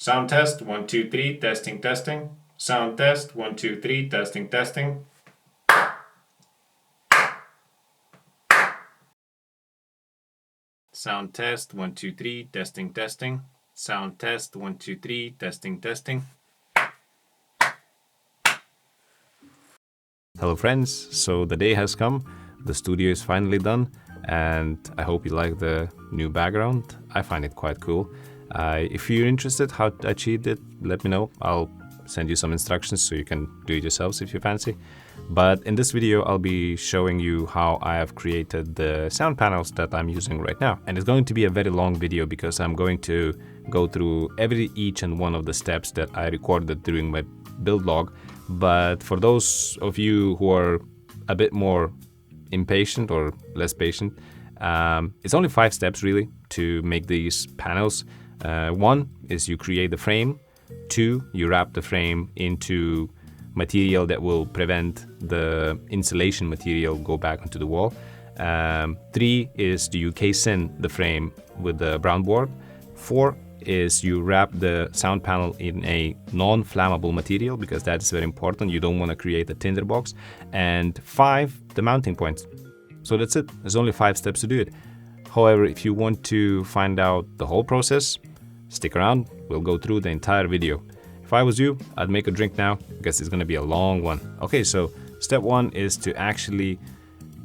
Sound test, 1, 2, 3, testing, testing. Sound test, 1, 2, 3, testing, testing. Sound test, 1, 2, 3, testing, testing. Sound test, 1, 2, 3, testing, testing. Hello friends, so the day has come, the studio is finally done, and I hope you like the new background. I find it quite cool. If you're interested how I achieved it, let me know. I'll send you some instructions so you can do it yourselves if you fancy. But in this video, I'll be showing you how I have created the sound panels that I'm using right now. And it's going to be a very long video because I'm going to go through each and one of the steps that I recorded during my build log. But for those of you who are a bit more impatient or less patient, it's only 5 steps really to make these panels. 1 is you create the frame. 2, you wrap the frame into material that will prevent the insulation material go back onto the wall. 3 is you case in the frame with the brown board. 4 is you wrap the sound panel in a non-flammable material because that is very important. You don't want to create a tinderbox. And 5, the mounting points. So that's it. There's only 5 steps to do it. However, if you want to find out the whole process, stick around. We'll go through the entire video. If I was you, I'd make a drink now because it's going to be a long one. Okay, so step 1 is to actually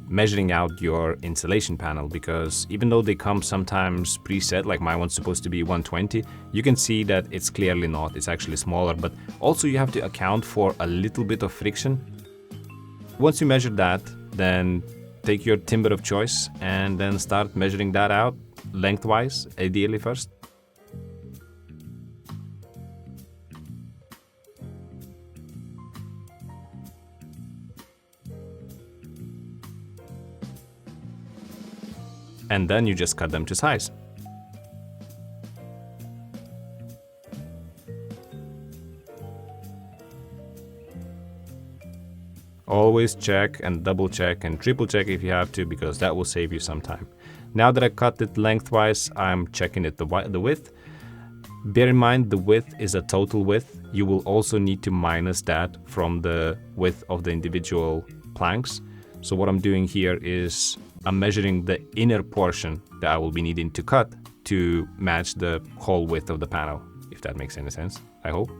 measuring out your insulation panel, because even though they come sometimes preset, like my one's supposed to be 120, you can see that it's clearly not. It's actually smaller, but also you have to account for a little bit of friction. Once you measure that, then take your timber of choice and then start measuring that out lengthwise, ideally first. And then you just cut them to size. Always check and double check and triple check if you have to, because that will save you some time. Now that I cut it lengthwise, I'm checking it the width. Bear in mind the width is a total width. You will also need to minus that from the width of the individual planks. So what I'm doing here is I'm measuring the inner portion that I will be needing to cut to match the whole width of the panel, if that makes any sense, I hope.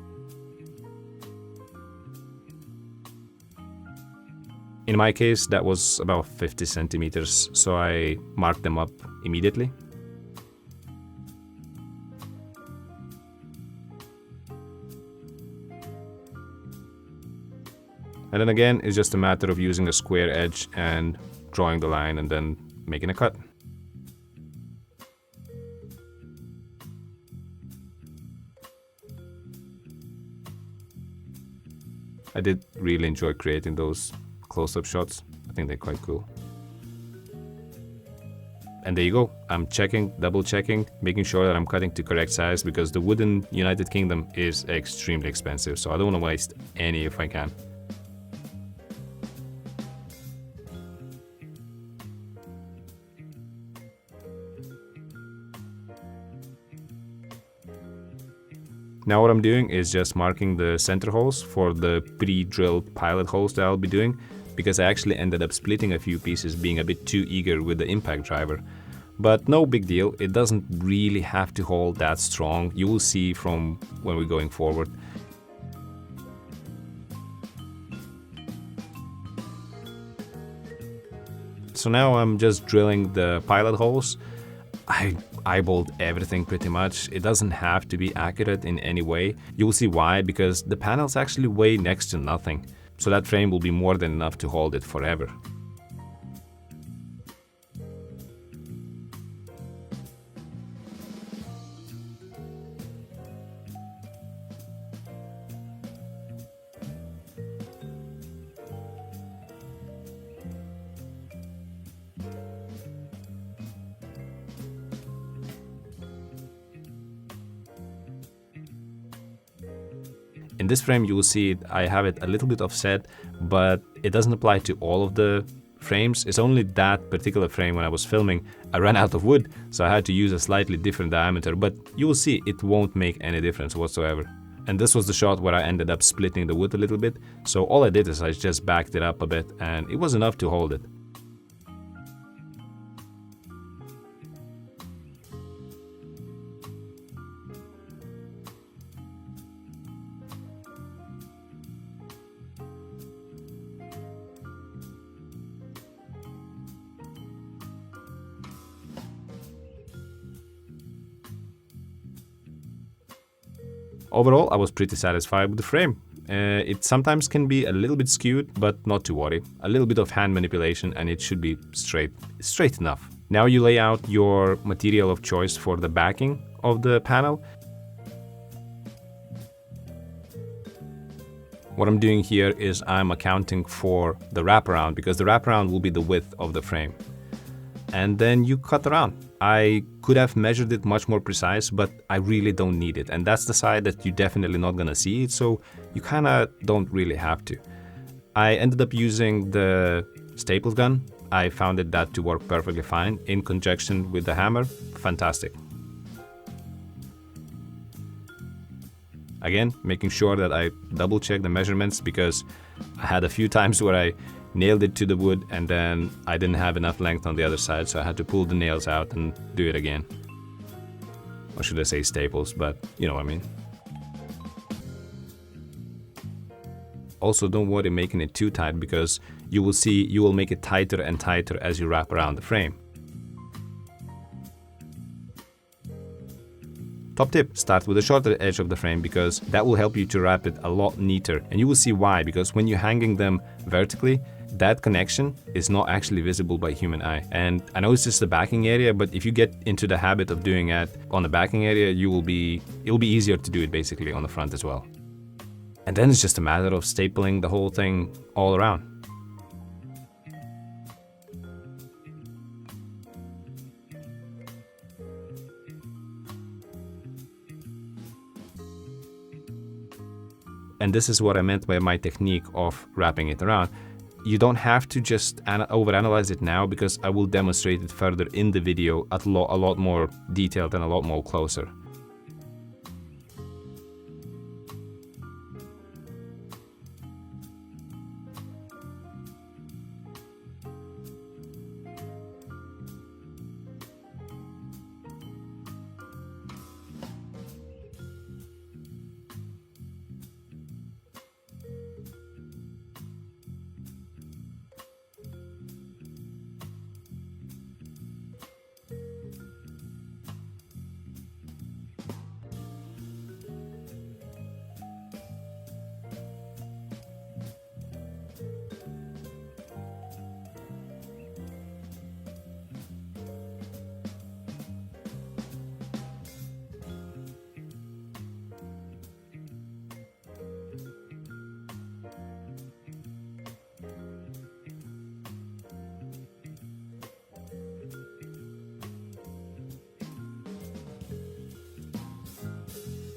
In my case, that was about 50 centimeters, so I marked them up immediately. And then again, it's just a matter of using a square edge and drawing the line and then making a cut. I did really enjoy creating those close-up shots. I think they're quite cool. And there you go. I'm checking, double checking, making sure that I'm cutting to correct size, because the wood in United Kingdom is extremely expensive, so I don't want to waste any if I can. Now what I'm doing is just marking the center holes for the pre-drilled pilot holes that I'll be doing, because I actually ended up splitting a few pieces, being a bit too eager with the impact driver. But no big deal, it doesn't really have to hold that strong. You will see from when we're going forward. So now I'm just drilling the pilot holes. I eyeballed everything pretty much. It doesn't have to be accurate in any way. You will see why, because the panels actually weigh next to nothing. So that frame will be more than enough to hold it forever. In this frame you will see I have it a little bit offset, but it doesn't apply to all of the frames. It's only that particular frame when I was filming, I ran out of wood, so I had to use a slightly different diameter, but you will see it won't make any difference whatsoever. And this was the shot where I ended up splitting the wood a little bit, so all I did is I just backed it up a bit and it was enough to hold it. Overall, I was pretty satisfied with the frame. It sometimes can be a little bit skewed, but not to worry. A little bit of hand manipulation and it should be straight enough. Now you lay out your material of choice for the backing of the panel. What I'm doing here is I'm accounting for the wraparound, because the wraparound will be the width of the frame. And then you cut around. I could have measured it much more precise, but I really don't need it. And that's the side that you're definitely not gonna see it, so you kinda don't really have to. I ended up using the staple gun. I found that to work perfectly fine in conjunction with the hammer. Fantastic. Again, making sure that I double check the measurements, because I had a few times where I nailed it to the wood and then I didn't have enough length on the other side, so I had to pull the nails out and do it again. Or should I say staples, but you know what I mean. Also, don't worry making it too tight, because you will see you will make it tighter and tighter as you wrap around the frame. Top tip, start with the shorter edge of the frame, because that will help you to wrap it a lot neater. And you will see why, because when you're hanging them vertically, that connection is not actually visible by human eye. And I know it's just the backing area, but if you get into the habit of doing that on the backing area, it'll be easier to do it basically on the front as well. And then it's just a matter of stapling the whole thing all around. And this is what I meant by my technique of wrapping it around. You don't have to just overanalyze it now, because I will demonstrate it further in the video at a lot more detailed and a lot more closer.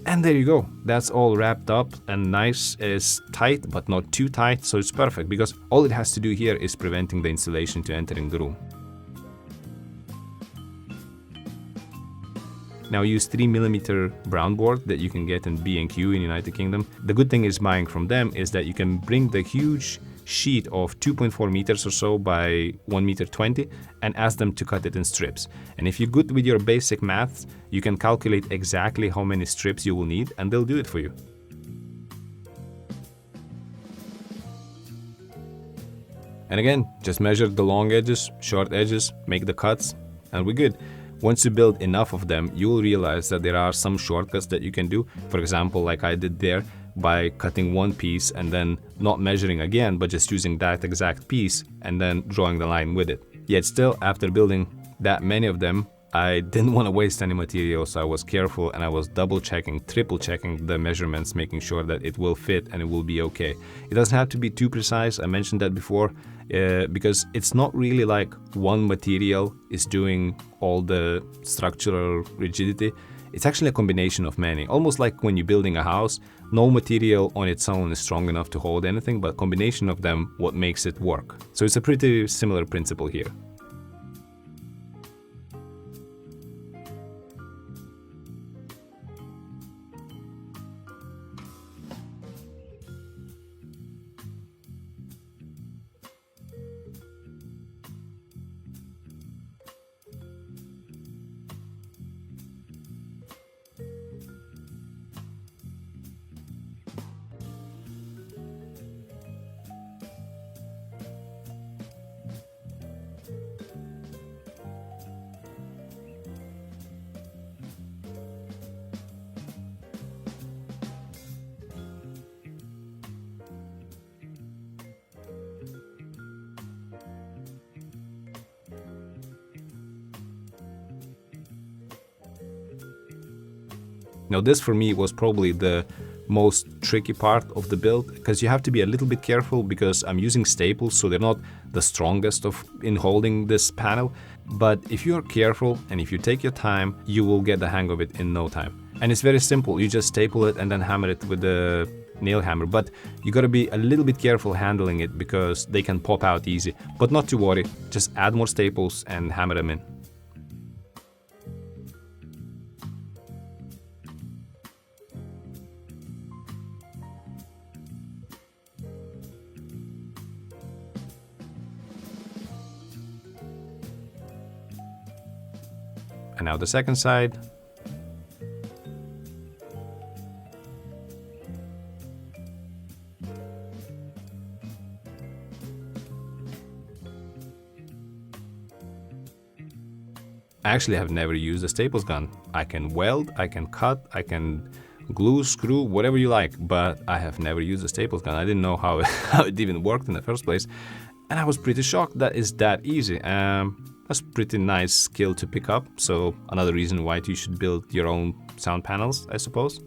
And there you go, that's all wrapped up and nice. It's tight but not too tight, so it's perfect, because all it has to do here is preventing the insulation to entering the room. Now use 3mm brown board that you can get in B&Q in United Kingdom. The good thing is buying from them is that you can bring the huge sheet of 2.4 meters or so by 1.20 meters and ask them to cut it in strips. And if you're good with your basic maths, you can calculate exactly how many strips you will need and they'll do it for you. And again, just measure the long edges, short edges, make the cuts, and we're good. Once you build enough of them, you will realize that there are some shortcuts that you can do. For example, like I did there, by cutting one piece and then not measuring again, but just using that exact piece and then drawing the line with it. Yet still, after building that many of them, I didn't want to waste any material, so I was careful and I was double checking, triple checking the measurements, making sure that it will fit and it will be okay. It doesn't have to be too precise, I mentioned that before, because it's not really like one material is doing all the structural rigidity. It's actually a combination of many, almost like when you're building a house. No material on its own is strong enough to hold anything, but combination of them what makes it work. So it's a pretty similar principle here. Now this for me was probably the most tricky part of the build, because you have to be a little bit careful, because I'm using staples, so they're not the strongest in holding this panel. But if you're careful and if you take your time, you will get the hang of it in no time. And it's very simple. You just staple it and then hammer it with the nail hammer. But you gotta be a little bit careful handling it, because they can pop out easy. But not to worry, just add more staples and hammer them in. And now the second side. I actually have never used a staples gun. I can weld, I can cut, I can glue, screw, whatever you like, but I have never used a staples gun. I didn't know how it even worked in the first place. And I was pretty shocked that it's that easy. That's a pretty nice skill to pick up, so another reason why you should build your own sound panels, I suppose.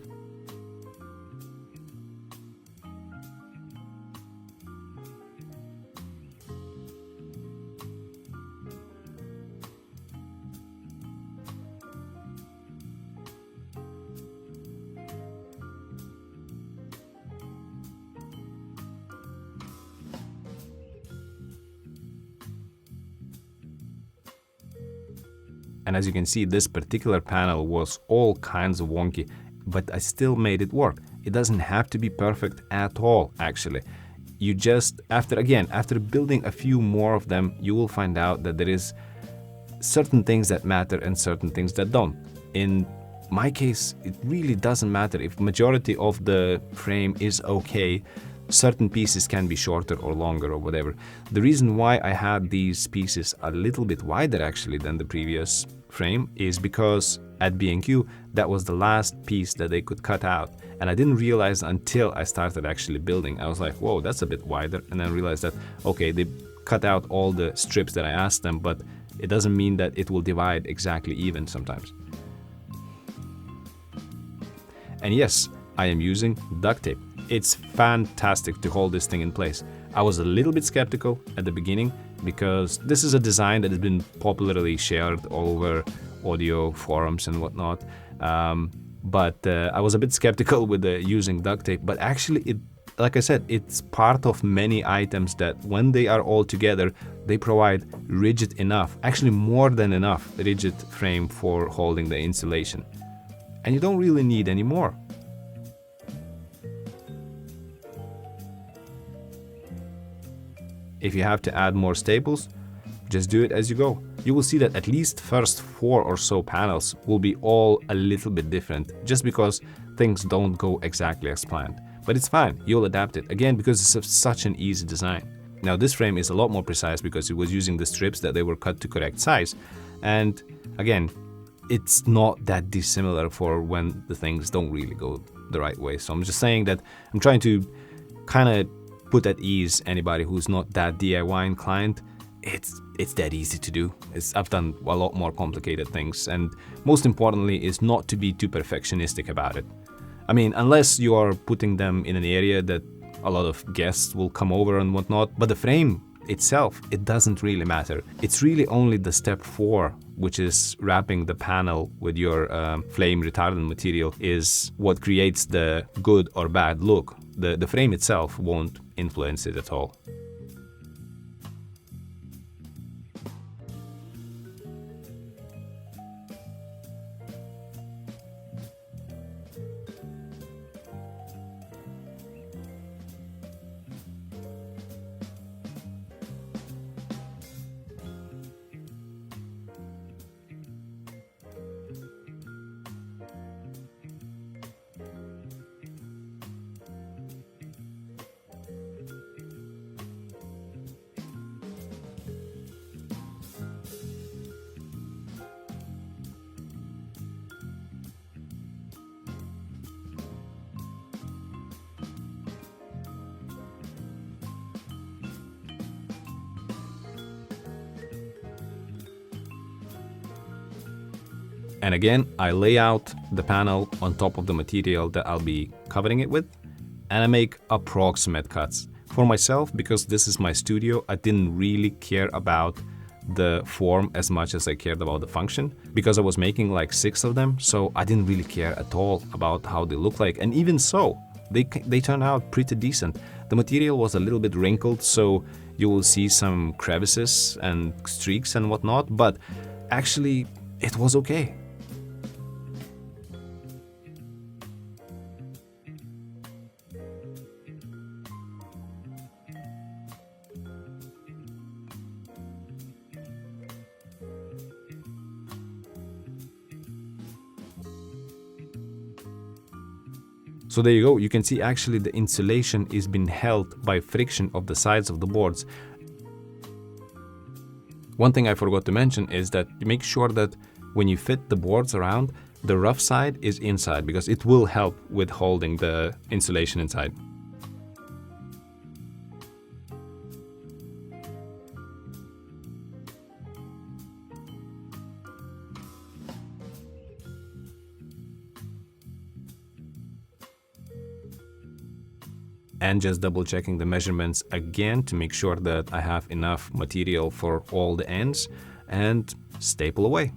And as you can see, this particular panel was all kinds of wonky, but I still made it work. It doesn't have to be perfect at all, actually. You just, after building a few more of them, you will find out that there is certain things that matter and certain things that don't. In my case, it really doesn't matter. If majority of the frame is okay, certain pieces can be shorter or longer or whatever. The reason why I had these pieces a little bit wider actually than the previous frame is because at B&Q that was the last piece that they could cut out, and I didn't realize until I started actually building. I was like, whoa, that's a bit wider, and then realized that okay, they cut out all the strips that I asked them, but it doesn't mean that it will divide exactly even sometimes. And yes, I am using duct tape. It's fantastic to hold this thing in place. I was a little bit skeptical at the beginning because this is a design that has been popularly shared all over audio forums and whatnot. But I was a bit skeptical with using duct tape, but actually like I said, it's part of many items that when they are all together, they provide rigid enough, actually more than enough rigid frame for holding the insulation. And you don't really need any more. If you have to add more staples, just do it as you go. You will see that at least first 4 or so panels will be all a little bit different, just because things don't go exactly as planned. But it's fine, you'll adapt it, again, because it's such an easy design. Now this frame is a lot more precise because it was using the strips that they were cut to correct size. And again, it's not that dissimilar for when the things don't really go the right way. So I'm just saying that I'm trying to kind of put at ease anybody who's not that DIY inclined. It's that easy to do. I've done a lot more complicated things, and most importantly is not to be too perfectionistic about it. I mean, unless you are putting them in an area that a lot of guests will come over and whatnot, but the frame itself, it doesn't really matter. It's really only the step 4 which is wrapping the panel with your flame retardant material, is what creates the good or bad look. The frame itself won't influence it at all. And again, I lay out the panel on top of the material that I'll be covering it with, and I make approximate cuts. For myself, because this is my studio, I didn't really care about the form as much as I cared about the function, because I was making like 6 of them, so I didn't really care at all about how they look like. And even so, they turned out pretty decent. The material was a little bit wrinkled, so you will see some crevices and streaks and whatnot, but actually it was okay. So there you go, you can see actually the insulation is being held by friction of the sides of the boards. One thing I forgot to mention is that you make sure that when you fit the boards around, the rough side is inside, because it will help with holding the insulation inside. And just double checking the measurements again to make sure that I have enough material for all the ends, and staple away.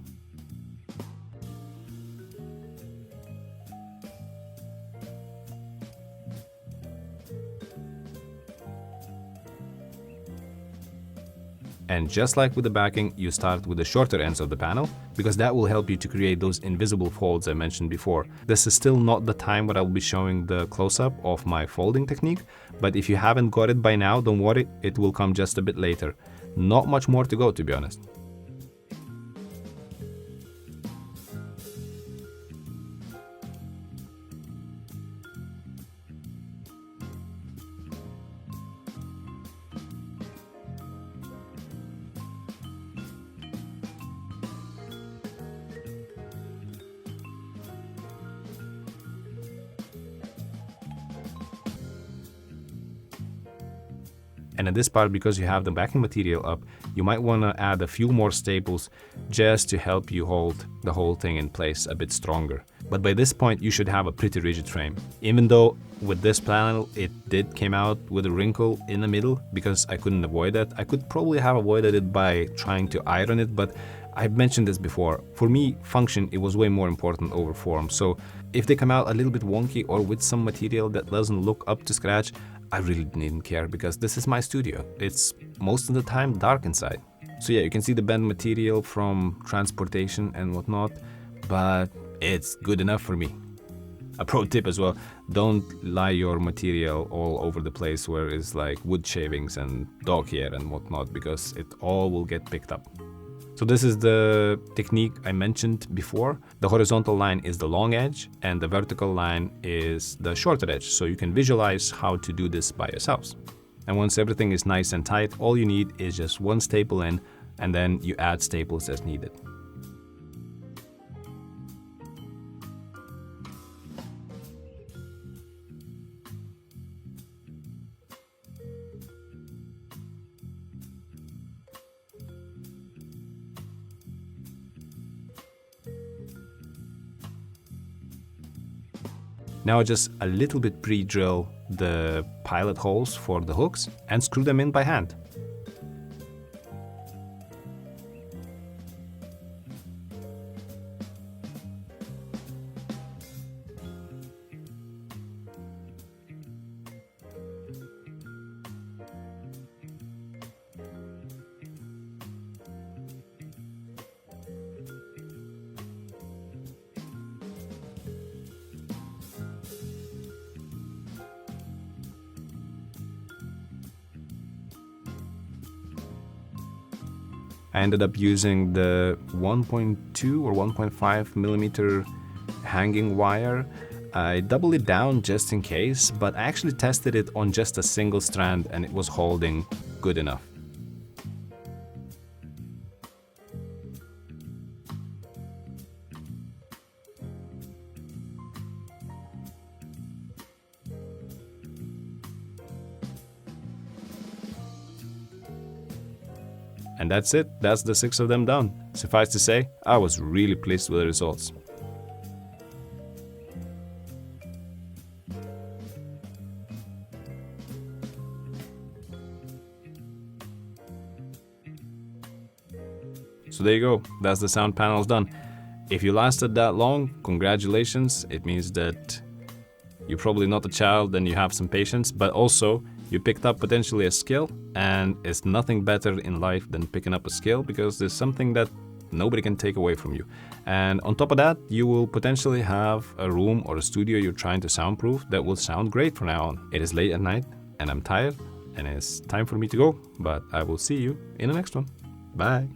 And just like with the backing, you start with the shorter ends of the panel, because that will help you to create those invisible folds I mentioned before. This is still not the time where I'll be showing the close-up of my folding technique, but if you haven't got it by now, don't worry, it will come just a bit later. Not much more to go, to be honest. And in this part, because you have the backing material up, you might want to add a few more staples just to help you hold the whole thing in place a bit stronger. But by this point, you should have a pretty rigid frame. Even though with this panel, it did came out with a wrinkle in the middle, because I couldn't avoid that. I could probably have avoided it by trying to iron it, but I've mentioned this before. For me, function, it was way more important over form. So if they come out a little bit wonky or with some material that doesn't look up to scratch, I really didn't care, because this is my studio. It's most of the time dark inside. So yeah, you can see the bent material from transportation and whatnot, but it's good enough for me. A pro tip as well, don't lie your material all over the place where it's like wood shavings and dog hair and whatnot, because it all will get picked up. So this is the technique I mentioned before. The horizontal line is the long edge and the vertical line is the shorter edge. So you can visualize how to do this by yourselves. And once everything is nice and tight, all you need is just one staple in, and then you add staples as needed. Now just a little bit pre-drill the pilot holes for the hooks and screw them in by hand. I ended up using the 1.2 or 1.5 millimeter hanging wire. I doubled it down just in case, but I actually tested it on just a single strand and it was holding good enough. And that's it, that's the 6 of them done. Suffice to say, I was really pleased with the results. So there you go, that's the sound panels done. If you lasted that long, congratulations. It means that you're probably not a child and you have some patience, but also you picked up potentially a skill, and it's nothing better in life than picking up a skill because there's something that nobody can take away from you. And on top of that, you will potentially have a room or a studio you're trying to soundproof that will sound great from now on. It is late at night and I'm tired and it's time for me to go, but I will see you in the next one. Bye.